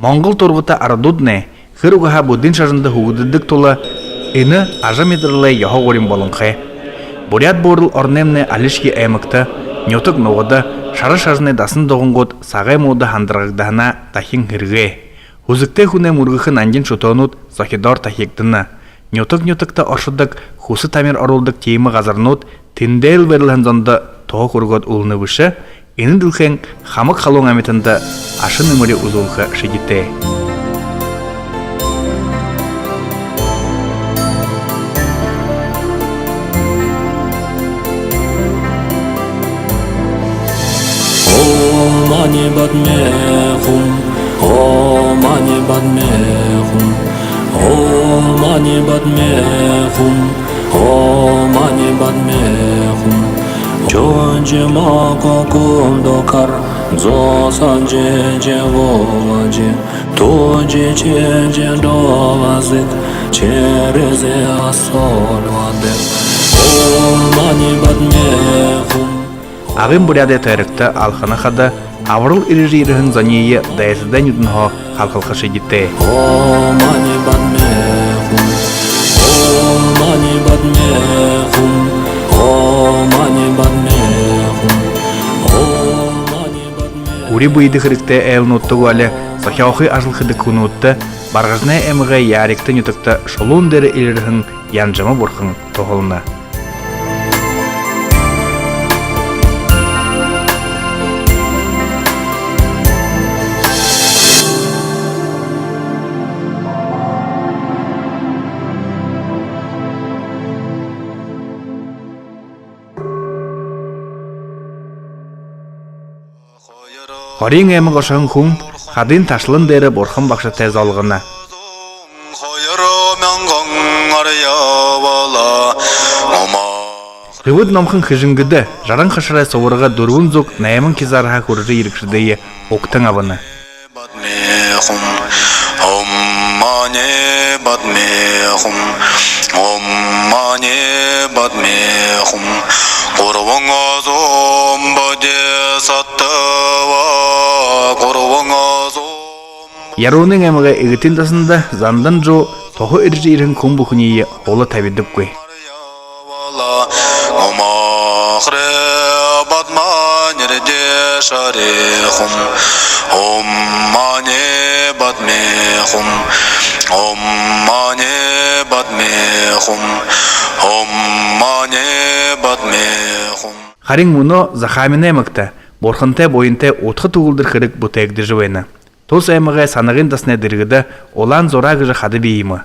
Монгол тургута ардудне хыругаха буддин шажында хугуддык тула ины ажамидрлы яхогорим болынхэ. Бурят борыл орнемне алишки эмыкта, нютык новада шары шажны дасын доғынгот сағай мода хандрагдана тахин хирге. Хузыкте хуне мургыхын анжин шутонут захидор тахиктына. Нютык-нютыкта оршыдык хусы тамир орулдык теймі ғазарнут тиндейл берілген зонда тоғы кургот улыны выше, ины дылхен хамык халуң аметында ашын өмірі узулхы шидите. Mani badmehum, oh mani badmehum, oh mani badmehum, oh mani badmehum. Jonje makakum dokar, zo sanje je voje, toje je dovazit, chereze asolvade. Oh mani badmehum. Ағым буряде тәрікті алханы қады авырыл ирижирігін занейі дайсыдан үдінхо қалқылқы шедетті. Ури бұйды қырықты әлін ұттығы әлі сақяуқы ажылқыды күні ұтты барғажына әміғі яректі нүтікті шолуын дәрі ирігін янжымы бұрқын тоғылына. Хорин эмі қошын құм, қадын ташлын дәрі борқын бақшы тәз алғына. Рывыд номқын қыжынгыды, жаран қышырай соғырға дұрғын зүк нәймін кезарға көрірі ерікшідейі оқтың авыны. Яруның әміға егітін дасында зандан жо тоғы үржі ерін күн бұқынейі олы тәбедіп көй. Харин мұны захамин әмікті, борқынтай бойынтай отқы тұғылдыр қырық бұтайықты жуайны. Тос әміға санығын дасына діргіді олан зора ғыжы қады бейімі.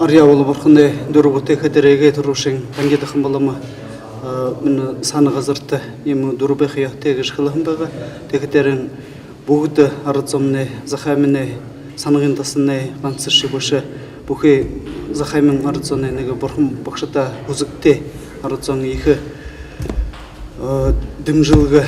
Ария олы борқындай дұрғыты қадіреге тұрушың тәңгеді қымбалымы мұны санығы зыртты емі дұрбай қияқты ғыж қылығын бағы тәкетерін бұғыды арыцомны захамины санығын дасыны ғансыршы көші бұқы захамын арыцоны борқын бақшыта ұзыкте арыцоны ехі дымжылғы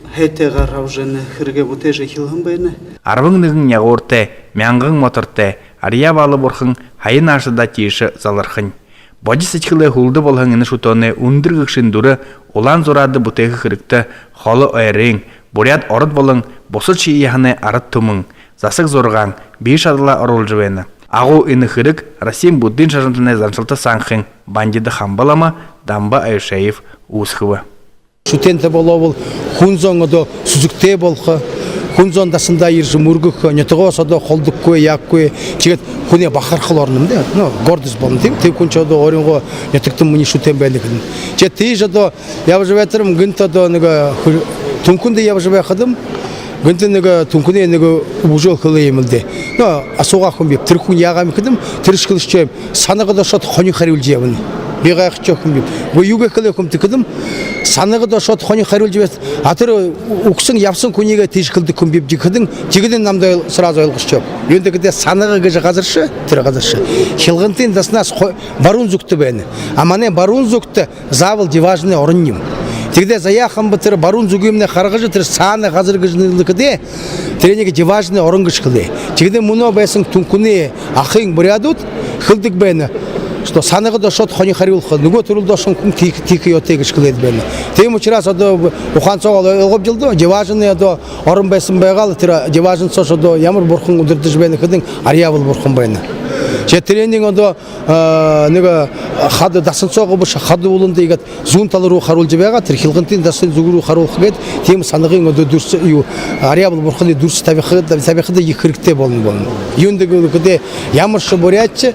Хәйтеғар аужаны хірге бұте жекілғын байны. Арвыңнығын яғорты, мяңғың моторты, ария балы борқың, хайын ашыда тиеші залырқын. Баджы сәчкілі хулды болғын іні шутоны үндіргікшін дұры, олан зорады бұтегі қырықты, қолы ойрың, бурят орыд болың, босыр чиияғыны арыт тұмың, засық зорған, бейш адыла орыл жывені. Ағу іні қырық, Расим Буддин шажынтыны заншылты саңқын, бандиды хамбалама, дамба Айшаев ұсқывы. Шутенте боловыл хунзоңдо сүзүктө болхо хунзондасында иржи мургук нетогосодо колдук кой як кой чигет хуне бахар хлорным да ну гордость болм тем ты кончодо оринго нетиктим муни шутен белигин че тижодо я уже ветрым гынтодо нега тункунде я уже выходым гынты нега тункуне нега ужол хлыймылды но асуга хумбип тиркун ягам кидим тиришкылышчем саныгыда шот хони харил жебин бегах чокум бу юга кылекум тикидим саныгыда шот хони харил жебет атыры уксын япсын кунеге тишкылды кумбип жикидин жигидин намда сразу алгышчоп енді кіде санығы гыжы қазыршы тірі қазыршы хилгынтын дасынас барун зукты бәні амане барун зукты завыл диважны орынним тегде заяхам бітір барун зугимне қарғыжы тір саны қазыр гыжнылы кіде тіренеге диважны орын гыш кіде тегде мұны бәсің түнкуне ақың бұриадут хылдық бәні что санага да шот хони харилха нөгөө төрөл дошон кун тик ётег шклед бен тем учраас одоо ухан цогол олгоп жылды жеважны одоо орон байсан байгал тэр жеважн цош одоо ямар бурхан өдөрдөж байна гэдэг ариавал бурхан байна че тренинг одоо нэг хад дасан цогоо буш хад ууланд игээд зүүн тал руу харуулж байгаа тэр хилгантын дасан зүг рүү харуулах гээд тийм санагын одоо дүрс юу ариавал бурханы дүрс тавихад их хэрэгтэй болно юундаг гэдэг ямар ч буряч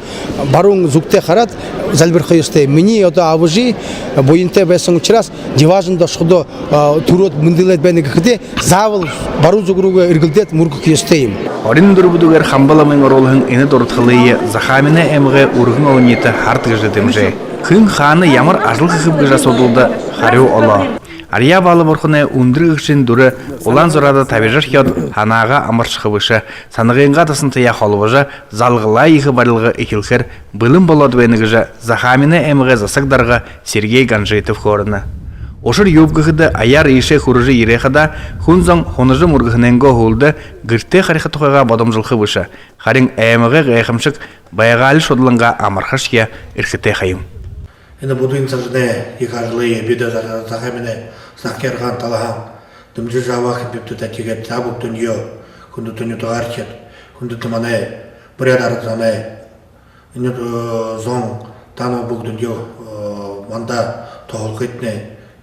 баруун зүгтээ хараад залбирах ёстой. Миний одоо авжи буянтай байсан учраас жеважн дошходо түрүүд мөндөөлөд байна гэхдээ заавал баруун зүг рүүгээ эргэлдээд мөргөх ёстой юм. Орин дөрбүдүгэр хамбаламын оруулын эне дуртхылые захамине эмге ургын ойниты харт гэждэмжэ. Хын ханы ямар ажлыг хып гэж асуулда хариу олоо. Ария балы бурханы өндрөгшин дүрэ улаан зурада тавижар хёд ханага амарчхыбышы санагынга тасынтыя холбожа залгыла ихы барылгы ихилхер былым болот венигжа захамине эмге засагдарга Сергей Ганжитов хорына. Ошыр юбгыхыда аяр ише хурыжы ирехада хунзон хоныжы мургыхненго холды гырте харихатуга бодомжылхыбышы харин эмге гайхымшык байгалы шодланга амархашья ирхите хайым. Эне будуин сажне ихарлые бида захамине сакерхан талахан дымжы жавах бипты тәтегет табук дүньё күнді дүньё тугарчет күнді тымане бірер арзане эне зон тану бук дүньё манда тоғылқытне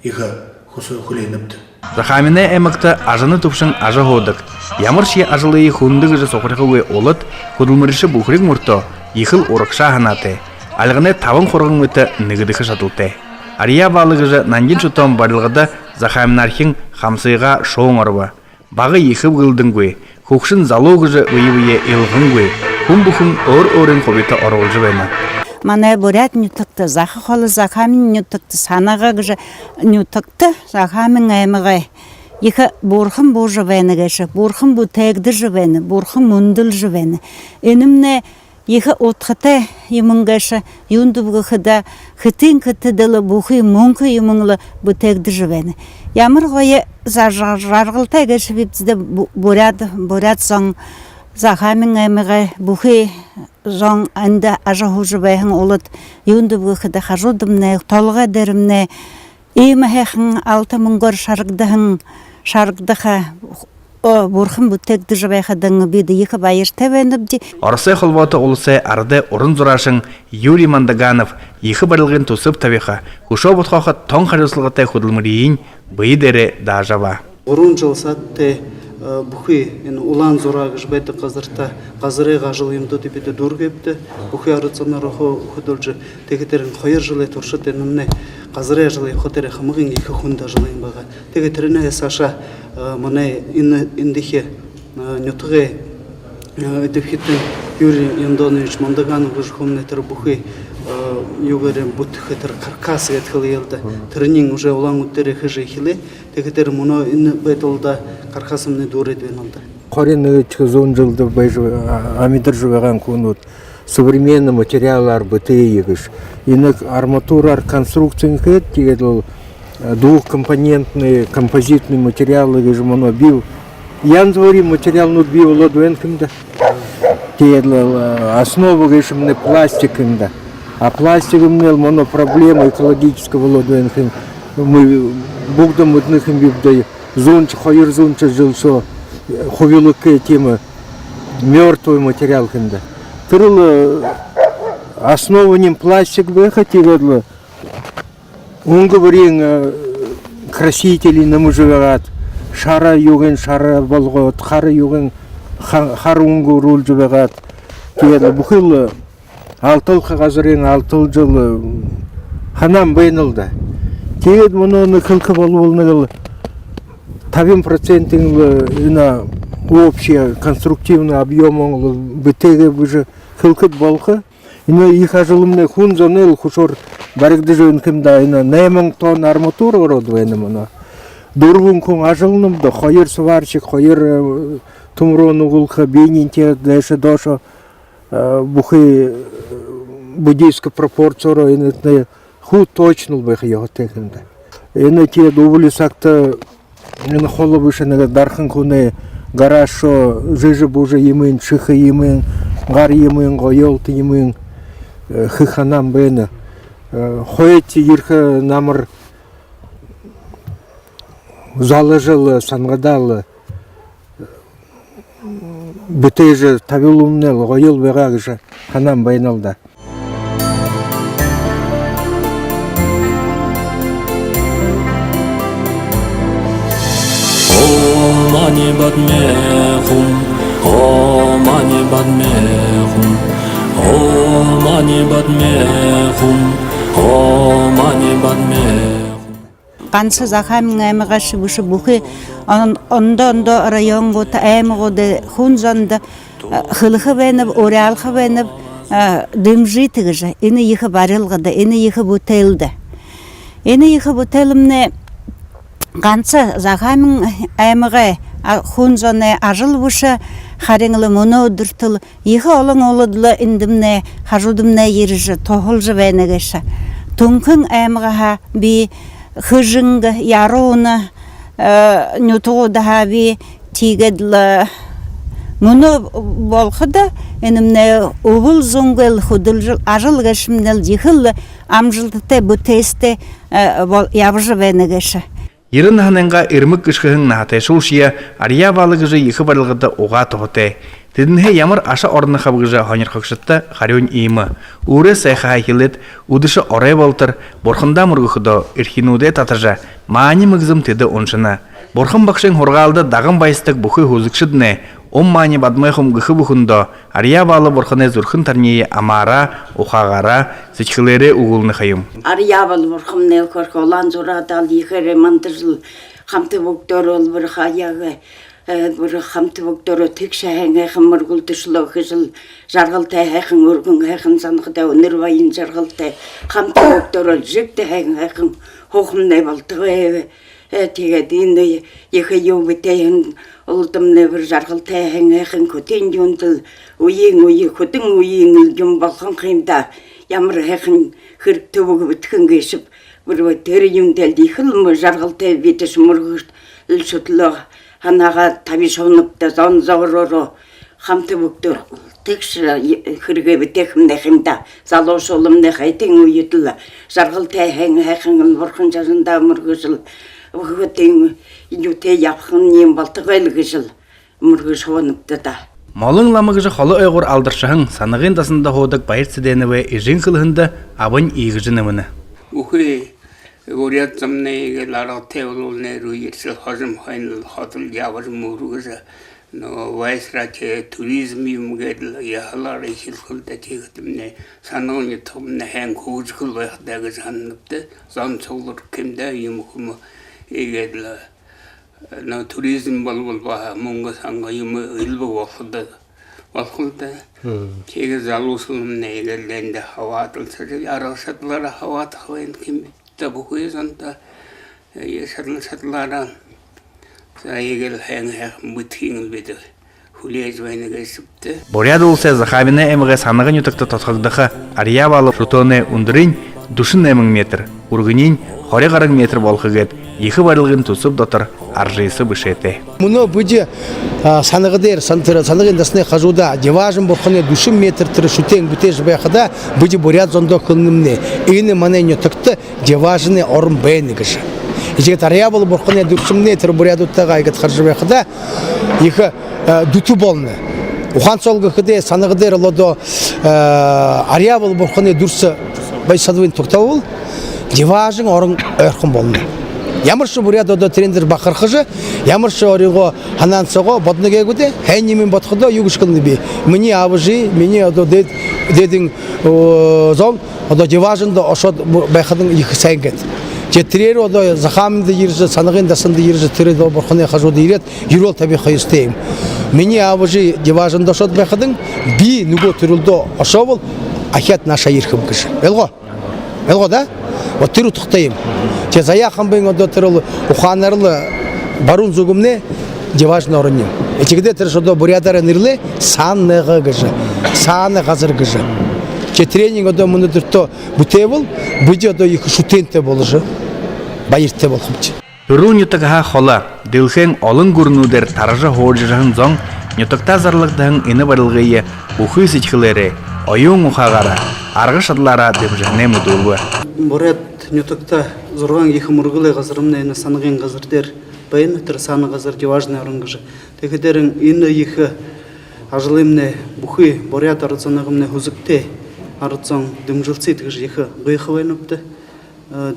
ихы хусу хулейніпті. Захамине эмыкта ажыны тупшын ажы ходык. Ямырши ажылые хундыгы жы соқырқығы олыт кудылмырышы бухрик мурто ихыл урықша ханаты. Алғыне тавын қорғын өті нігідіқі шатылты. Ария балығыжы нандин шутон барылғыда Захаминархин хамсыға шоуң арба. Бағы ехіп ғылдың хукшын залогыжы өйі елғын хум-бухын ор-орын қобеті орғылжы бәйна. Мана бурят нютыкты, захы холы Захамин нютыкты, санаға гыжы нютыкты, Захамин аймығы. Ехі бурхын бұ жывәні гәші, бурхын бұ тәгді жывәні, бурхын мұндыл жывәні. Өнімне ехі отқыты еміңгәші, юнды бұғыда хытын кыты дылы бұхы мұңқы еміңлі бұ тәгді жывәні. Ямыр ғойы жарғылтай гәші бепті бурят соң Захамин аймығы бұхы зон анда ажаху жыбайхын олыт юнды бұғыда хажудымны, толға дәрімні, емәхәхін алты мұңғыр шарғдыға бурхын бұттекді жыбайхадың беді екі байыр тәвәніпді. Орысы қылбаты олысы арды орын зұрашын Юрий Мандаганов екі барылғын тұсып тавиха. Хушо бұтқақы тоң қарысылғытай құдылмырейін бұй дәрі дажаба. Орын жылсатты бұхи улан зурағы жбайты қазырта қазырыға жыл емді депеді дұргепті. Бұхи арыцына руху құдылжы тегетерін қойыр жылы тұршыты нұмне қазыры жылы құтыры қымығын екі хүнда жылайын баға. Тегетеріне саша мұнай индихе нютығы өтіпхеттен Юрий Яндонович Мандаганов ұжқымны тұры бұхи югары бұтықы тұры қарқасы әтқылы елді. Түрінен уже улан үттері қыжы хилі, тегетері мұны үні бәйтілді қарқасымны дұры едвен алды. Қорені 10 жылды амидыр жываған күн современный материалар быты егіш. Инек арматурар конструкциян кет, тегеділ двухкомпонентный композитный материал егіш мұны бил. Ян звори материал нут бил лодуен кімді. Тегеділ основа егіш мұны пластикында. А пластикымнел моно проблема экологического лодуен кім. Мы бұғдым өтінікім бивді зончы, қойыр зончы жылсо ховилыкке темы мертвый материал кімді. Тырыл основанем пластик выход егедлі. Оңғы бірен красителей намыжығат. Шара юген шара болғат, қары юген қар оңғы рол жығат. Тегедлі бұқыл алтыл қағазырен алтыл жылы ханам бейнілді. Тегед мұны қылқы болуылны 50% общий конструктивный объем бітеге бұжы қылқыт болқы. Их ажылымны хун зонел хушор барыгды жөн кімді 9 тонн арматура ороду әні мұны. Дұрғын күн ажылынымды қойыр сварчик, қойыр тумрону ғылқы бейнинте дәші дошы бұхы буддийская пропорция әні ху точныл бәхі еғытекімді. Әні те дубылы сақты холы бішіні дарқын күні гарашо жыжы бұжы емін, шықы емін, ғар емін, ғойолты емін. хыханам бэна хоэти ирхэ намыр заложил сангадал бутеже тавилумнел гойл вегагжа ханам байналда. Мани бадмехум, о мани бадмехум, о мани бадмехум, о мани бадмехум. Ганцы захамин аймага шыбышы бухи ондо район гота аймагода хунзанда хылыхы венеп орялхы венеп дымжи тыгыжа ини йыхы барылгыда ини йыхы бутелда ини йыхы бутелымне ганцы захамин аймага хунзане ажыл буша хареңлы моно дуртыл йыхы олон олыдлы индимне хажудымне йыржы тохылжы венегеша тункын аймага би хыжынга яруна нютугу дахаби тигедла муну болхыда энемне увул зунгел худылжыл ажыл гашымнел жихыл амжылтыте бутесте ябжы венегеша Ирын ханенга ирмик кышкыһын нахате шулшия ария балыгыжы йыхы барылгыда уга тохоте. Тединhe ямар аша орны хабыгыжа хонер хакшытта харюн иймы. Уры сайха хилет удышы орай болтыр борхында мургыхыдо ирхинуде татажа маани мыгзым теди оншына. Борхын бакшын хоргалды дагын байстык бухы хузыкшыдне он маани бадмайхым гыхы бухындо ария балы борхыне зурхын тарние амара ухагара сычхылере угулны хайым. Ария балы борхым нел корко олан зурадал йыхыре мантыжыл хамты буктор ол бір хаягы бір хамты буктор текше хэнгэ хэммыргул тышло хыжыл жаргылты хэхэн өргүн хэхэн санхыда өнөрвайын жаргылты хамты буктор жикте хэхэн хохым не балтыгы тэгээд энэ йыхы юбитэн ултымны бір жаргылты хэхэн көтен юндыл уйын хөтөн уйын юм болхон кымда ямар хэхэн хырты бүгү бүткөн гэшип бір тэр юмдэл дихыл жаргылты битеш мургыш илшутло ханага табишонупта зон зороро хамты бүктөр текш хыргэ битэхмдэ хэмда залошолумдэ хайтын уйытла жаргылты хэхэн борхон жазында мургышыл Вготин юте япхын нем балтыгыл гыжыл мургыш хонупта да. Малын ламыгыжы холы ойгур алдыршahın саныгын дасында ходык байырцыденеве ижин кылыгында абын ийгыжынымыны. Ухы горят замнеге лара теолулне руйерсел хожым хайныл хатыл явар мургыжы но вайсраче туризм юмгедл яхалар ихилхулда тегтимне саныгын ютумне хэн кужкыл вайхдагы жанныпты зан чолур кимде юмхум эгедла но туризм болболба мунга санга юмы илбу вахда вахда теге залусулмне эгелленде хаватылса арашатлара хават хвен ким табухуйзанта яшатлара эгел хэн мутхингл беде хулез вайнага сыпты Боряд улсе захабине эмге саныгын ютыкты тотхагдыхы ария балы шутоне ундырын душын эмің метр ургынин хоре гарың метр болхыгет йыхы барылгын тусуп дотыр аржыйсы бышете. Муно бүде саныгыдер саныгын дасне хажуда деважын борхоне душын метр тыры шутен бүтеж байхада бүде боряд зондо кылнымне ини маненьо тыкты деважыны орын бэйнигыш. Ижет ария балы борхоне душымне тыры борядуттага айгат харжы байхада йыхы дуту болны. Ухан солгы хыде саныгыдер лодо ария балы борхоне дурсы байсадвын токтабыл деважын орын өрхын болны. Ямыршы буряда до трендер бахархыжы, ямыршы ориго ханансого бодныге гуде, хэннимин бодхыда югышкылны би. Мини авыжи, мини одо дедин зон, одо деважында ошод байхадын их сайгет. Жетрер одо захаминды йыржы, саныгын дасынды йыржы тире до борхоне хажуды ирет, юрол таби хайыстейм. Мини авыжи деважында ошод байхадын, би нуго тирулдо ошовол, ахят наша йырхым кышы. Элго да? Вот тиру тухтайым. Те заяхан бен одо тирул уханарлы барун зугумне деважны орыннем. Этигде тиршодо бурядары нирле санныгы гыжы, саны газыр гыжы. Те тренинг одо муну дырто бутевыл, буди одо их шутенте болыжы, байырте болхымчы. Түру нютыгха хола, дылхэн олон гурнудер таража ходжырын зон, нютыкта зарлыгдahın ини барылгые ухы сичхылере, ойын ухагара, арғы шыдлара демжіне мұдулы. Борят нютыкта зорган ехы мургылы газырымна ины саныгын газырдер. Байын тыр саны газыр важный орынгыжы. Текетерин ины ехы ажылымне бухы борят арыцанығымне хузыкте. Арыцан дымжылцы тыгыжы ехы гыйхы вайнупты.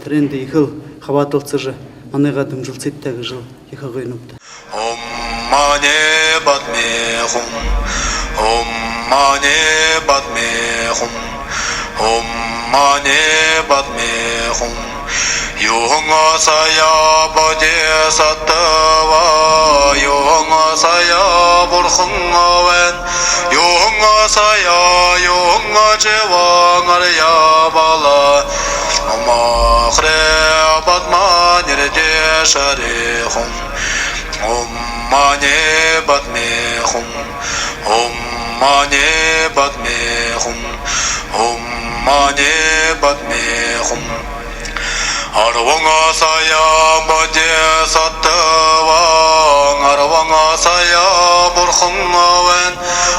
Тренді ехыл хаватылцыжы аныға дымжылцы тәгіжыл ехы гыйнупты. Om mani padme hum, Om mani padme hum, Om mani padme hum. Yunga saya bodhisattva, Yunga saya burkhungawen, Yunga saya Yunga jivangarya bala, Mahre padma nirde shari hum. Om mani padme hum, Om mani padme hum, Om mani padme hum. Arvanga saya bodhisattva, Arvanga saya burkhungawen,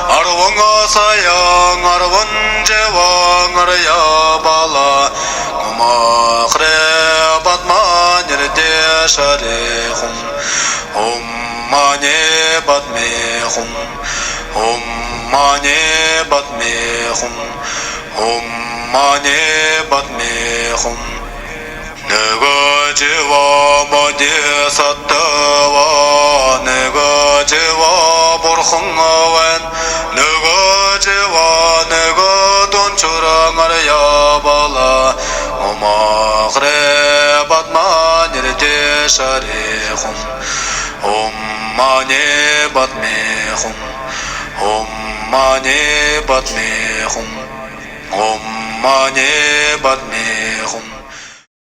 Arvanga saya arvan jivangarya bala, Mahre padma nirde shari hum. Om mani padme hum, Om mani padme hum, Om mani padme hum. Nega jiva bodhisattva, Nega jiva burkhungawen, Nega jiva nega donchurangarya bala, Mahre padma nirde shari hum. Om mani padme hum, Om mani padme hum, Om mani padme hum.